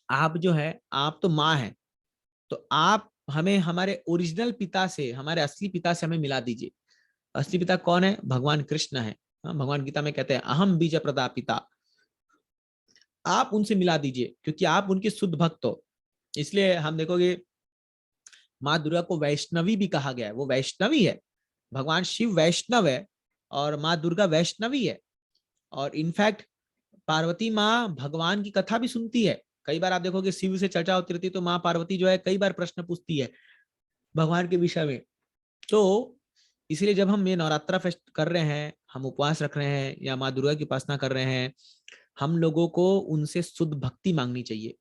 आप जो है, आप तो माँ है, तो आप हमें हमारे ओरिजिनल पिता से, हमारे असली पिता से हमें मिला दीजिए। असली पिता कौन है? भगवान कृष्ण है। भगवान गीता में कहते हैं अहम बीज प्रदा पिता। आप उनसे मिला दीजिए, क्योंकि आप उनके शुद्ध भक्त हो। इसलिए हम देखोगे माँ दुर्गा को वैष्णवी भी कहा गया है, वो वैष्णवी है। भगवान शिव वैष्णव है और माँ दुर्गा वैष्णवी है। और इनफैक्ट पार्वती माँ भगवान की कथा भी सुनती है। कई बार आप देखोगे शिव से चर्चा होती रहती है, तो माँ पार्वती जो है कई बार प्रश्न पूछती है भगवान के विषय में। तो इसलिए जब हम ये नवरात्रा फेस्ट कर रहे हैं, हम उपवास रख रहे हैं या माँ दुर्गा की उपासना कर रहे हैं, हम लोगों को उनसे शुद्ध भक्ति मांगनी चाहिए,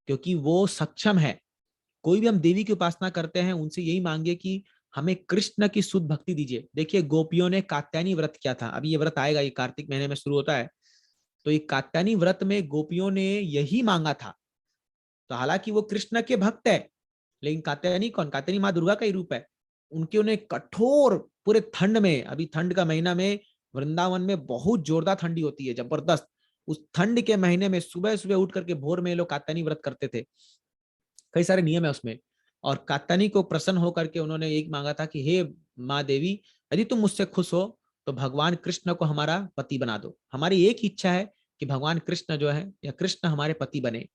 क्योंकि वो सक्षम है। कोई भी हम देवी की उपासना करते हैं, उनसे यही मांगे कि हमें कृष्ण की शुद्ध भक्ति दीजिए। देखिए गोपियों ने कात्यायनी व्रत किया था, अभी ये व्रत आएगा, ये कार्तिक महीने में शुरू होता है। तो ये कात्यायनी व्रत में गोपियों ने यही मांगा था। तो हालांकि वो कृष्ण के भक्त है, लेकिन कात्यायनी कौन? कात्यायनी माँ दुर्गा का ही रूप है। उनके उन्हें कठोर पूरे ठंड में, अभी ठंड का महीना में वृंदावन में बहुत जोरदार ठंडी होती है, जबरदस्त। उस ठंड के महीने में सुबह सुबह उठ करके भोर में लोग कात्यायनी व्रत करते थे। कई सारे नियम है उसमें। और कात्यायनी को प्रसन्न होकर के उन्होंने एक मांगा था कि हे माँ देवी, यदि तुम मुझसे खुश हो तो भगवान कृष्ण को हमारा पति बना दो। हमारी एक इच्छा है कि भगवान कृष्ण जो है, या कृष्ण हमारे पति बने।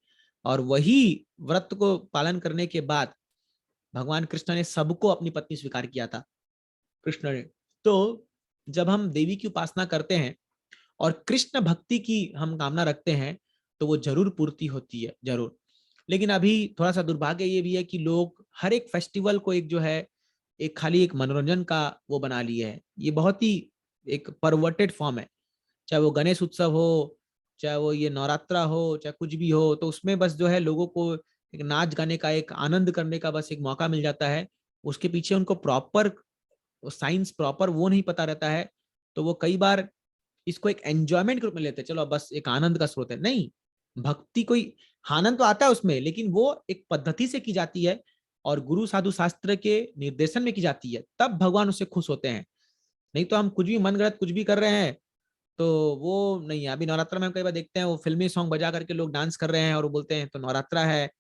और वही व्रत को पालन करने के बाद भगवान कृष्ण ने सबको अपनी पत्नी स्वीकार किया था, कृष्ण ने। तो जब हम देवी की उपासना करते हैं और कृष्ण भक्ति की हम कामना रखते हैं, तो वो जरूर पूर्ति होती है, जरूर। लेकिन अभी थोड़ा सा दुर्भाग्य ये भी है कि लोग हर एक फेस्टिवल को एक जो है, एक खाली एक मनोरंजन का वो बना लिए है। ये बहुत ही एक परवर्टेड फॉर्म है। चाहे वो गणेश उत्सव हो, चाहे वो ये नवरात्रा हो, चाहे कुछ भी हो, तो उसमें बस जो है लोगों को एक नाच गाने का, एक आनंद करने का बस एक मौका मिल जाता है। उसके पीछे उनको प्रॉपर साइंस, प्रॉपर वो नहीं पता रहता है। तो वो कई बार इसको एक एंजॉयमेंट के रूप में लेते हैं, चलो बस एक आनंद का स्रोत है। नहीं, भक्ति कोई आनंद तो आता है उसमें, लेकिन वो एक पद्धति से की जाती है और गुरु साधु शास्त्र के निर्देशन में की जाती है, तब भगवान उससे खुश होते हैं। नहीं तो हम कुछ भी मनगढ़ंत कुछ भी कर रहे हैं तो वो नहीं है। अभी नवरात्रा में हम कई बार देखते हैं वो फिल्मी सॉन्ग बजा करके लोग डांस कर रहे हैं और वो बोलते हैं तो नवरात्रा है।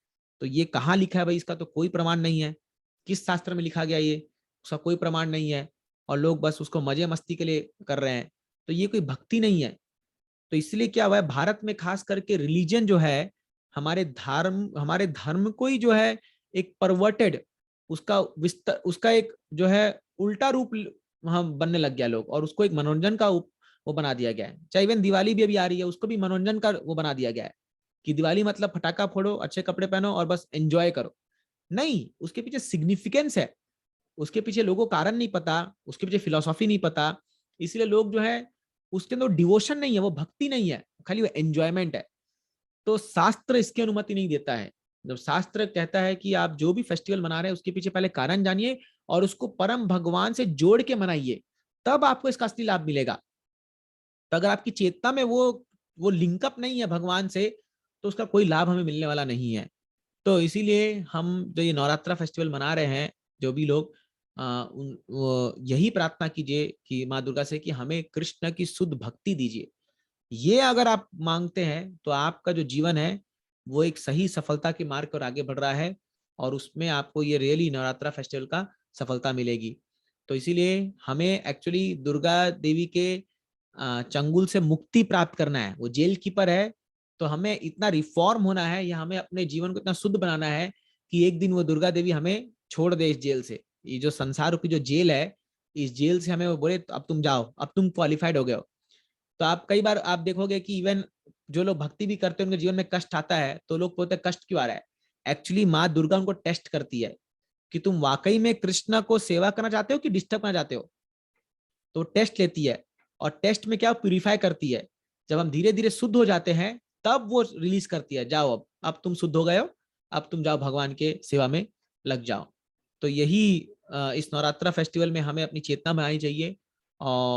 तो ये कहाँ लिखा है भाई? इसका तो कोई प्रमाण नहीं है। किस शास्त्र में लिखा गया ये? उसका कोई प्रमाण नहीं है। और लोग बस उसको मजे मस्ती के लिए कर रहे हैं। तो ये कोई भक्ति नहीं है। तो इसलिए क्या हुआ है, भारत में खास करके रिलीजन जो है, हमारे धर्म को ही जो है एक परवर्टेड, उसका विस्तार, उसका एक जो है उल्टा रूप वहां बनने लग गया लोग, और उसको एक मनोरंजन का वो बना दिया गया है। चाहे इवन दिवाली भी अभी आ रही है, उसको भी मनोरंजन का वो बना दिया गया है कि दिवाली मतलब फटाका फोड़ो, अच्छे कपड़े पहनो और बस एंजॉय करो। नहीं, उसके पीछे सिग्निफिकेंस है, उसके पीछे लोगों को कारण नहीं पता, उसके पीछे फिलोसॉफी नहीं पता। इसलिए लोग जो है उसके अंदर डिवोशन नहीं है, वो भक्ति नहीं है, खाली वो एंजॉयमेंट है। तो शास्त्र इसकी अनुमति नहीं देता है। जब शास्त्र कहता है कि आप जो भी फेस्टिवल मना रहे हैं उसके पीछे पहले कारण जानिए और उसको परम भगवान से जोड़ के मनाइए, तब आपको इसका असली लाभ मिलेगा। तो अगर आपकी चेतना में वो लिंकअप नहीं है भगवान से, तो उसका कोई लाभ हमें मिलने वाला नहीं है। तो इसीलिए हम जो ये नवरात्रा फेस्टिवल मना रहे हैं, जो भी लोग यही प्रार्थना कीजिए कि माँ दुर्गा से कि हमें कृष्ण की शुद्ध भक्ति दीजिए। ये अगर आप मांगते हैं तो आपका जो जीवन है वो एक सही सफलता के मार्ग पर आगे बढ़ रहा है, और उसमें आपको ये रियली नवरात्रा फेस्टिवल का सफलता मिलेगी। तो इसीलिए हमें एक्चुअली दुर्गा देवी के चंगुल से मुक्ति प्राप्त करना है। वो जेल कीपर है, तो हमें इतना रिफॉर्म होना है या हमें अपने जीवन को इतना शुद्ध बनाना है कि एक दिन वो दुर्गा देवी हमें छोड़ दे इस जेल से। ये जो संसार रूपी जो जेल है, इस जेल से हमें वो बोले अब तुम जाओ, अब तुम क्वालिफाइड हो गए हो। तो आप कई बार आप देखोगे कि इवन जो लोग भक्ति भी करते हैं उनके जीवन में कष्ट आता है, तो लोग बोलते हैं कष्ट क्यों आ रहा है। एक्चुअली माँ दुर्गा उनको टेस्ट करती है कि तुम वाकई में कृष्ण को सेवा करना चाहते हो कि डिस्टर्ब करना चाहते हो। तो टेस्ट लेती है, और टेस्ट में क्या प्यूरिफाई करती है। जब हम धीरे धीरे शुद्ध हो जाते हैं तब वो रिलीज करती है, जाओ अब तुम शुद्ध हो गए हो, अब तुम जाओ भगवान के सेवा में लग जाओ। तो यही इस नवरात्रा फेस्टिवल में हमें अपनी चेतना बनानी चाहिए और